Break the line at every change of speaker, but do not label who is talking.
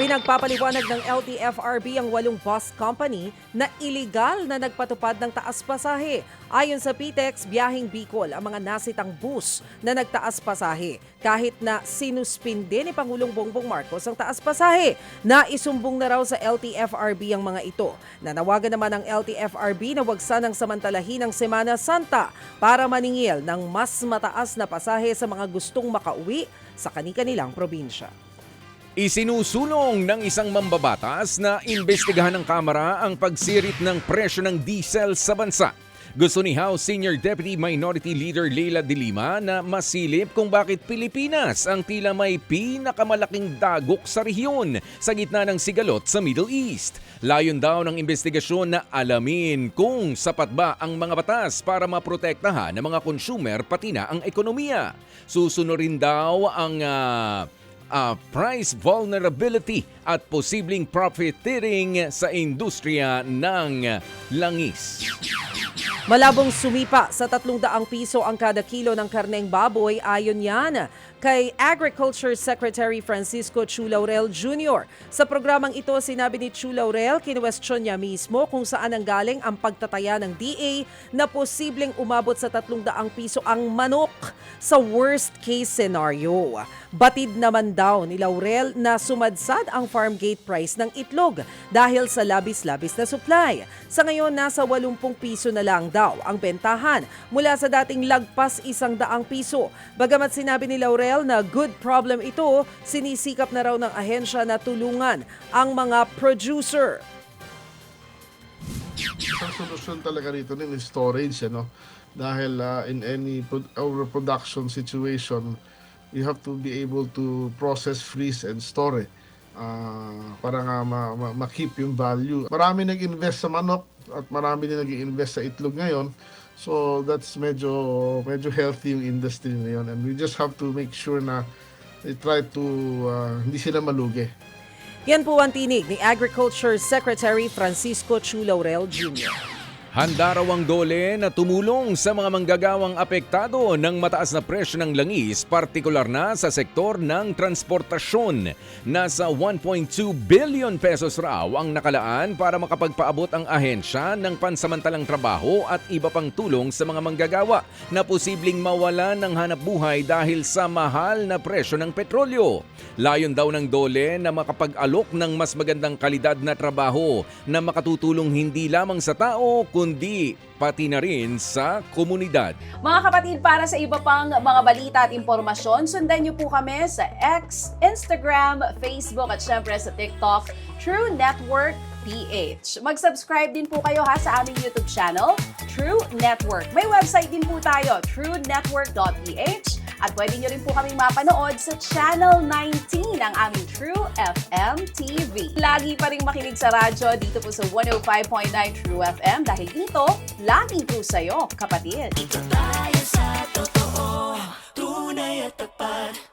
Pinagpapaliwanag ng LTFRB ang 8 bus company na iligal na nagpatupad ng taas pasahe. Ayon sa PTEX, biyaheng Bicol ang mga nasitang bus na nagtaas pasahe kahit na sinuspinde ni Pangulong Bongbong Marcos ang taas pasahe. Naisumbong na raw sa LTFRB ang mga ito. Nanawagan naman ang LTFRB na wag sanang samantalahin ang Semana Santa para maningil ng mas mataas na pasahe sa mga gustong makauwi sa kani-kanilang probinsya.
Isinusulong ng isang mambabatas na imbestigahan ng Kamara ang pagsirit ng presyo ng diesel sa bansa. Gusto ni House Senior Deputy Minority Leader Leila De Lima na masilip kung bakit Pilipinas ang tila may pinakamalaking dagok sa rehiyon sa gitna ng sigalot sa Middle East. Layon daw ng investigasyon na alamin kung sapat ba ang mga batas para maprotektahan ng mga consumer pati na ang ekonomiya. Susunurin daw ang price vulnerability at posibleng profiteering sa industriya ng langis.
Malabong sumipa sa 300 piso ang kada kilo ng karneng baboy ayon yan kay Agriculture Secretary Francisco Chu Laurel Jr. Sa programang ito, sinabi ni Chu Laurel, kinwestiyon niya mismo kung saan ang galing ang pagtataya ng DA na posibleng umabot sa 300 piso ang manok sa worst case scenario. Batid naman daw ni Laurel na sumadsad ang farm gate price ng itlog dahil sa labis-labis na supply. Sa ngayon, nasa 80 piso na lang daw ang bentahan mula sa dating lagpas 100 piso. Bagamat sinabi ni Laurel na good problem ito, sinisikap na raw ng ahensya na tulungan ang mga producer.
Ang solusyon talaga rito din is storage, dahil in any overproduction situation, you have to be able to process, freeze, and store para nga ma-keep yung value. Marami nag-invest sa manok at marami din nag-invest sa itlog ngayon. So that's medyo healthy yung industry ngayon, and we just have to make sure na they try to hindi sila malugi.
Yan po ang tinig ni Agriculture Secretary Francisco Chu Laurel Jr.
Handa raw ang DOLE na tumulong sa mga manggagawang apektado ng mataas na presyo ng langis, partikular na sa sektor ng transportasyon. Nasa 1.2 billion pesos raw ang nakalaan para makapagpaabot ang ahensya ng pansamantalang trabaho at iba pang tulong sa mga manggagawa na posibleng mawalan ng hanapbuhay dahil sa mahal na presyo ng petrolyo. Layon daw ng DOLE na makapag-alok ng mas magandang kalidad na trabaho na makatutulong hindi lamang sa tao kundi pati na rin sa komunidad.
Mga kapatid, para sa iba pang mga balita at impormasyon, sundan niyo po kami sa X, Instagram, Facebook at syempre sa TikTok, True Network PH. Mag-subscribe din po kayo sa aming YouTube channel, True Network. May website din po tayo, truenetwork.ph. At pwede nyo rin po kaming mapanood sa Channel 19 ng aming True FM TV. Lagi pa rin makinig sa radyo dito po sa 105.9 True FM dahil dito, laging true sa'yo, kapatid.
Ito tayo sa totoo, tunay at tapat.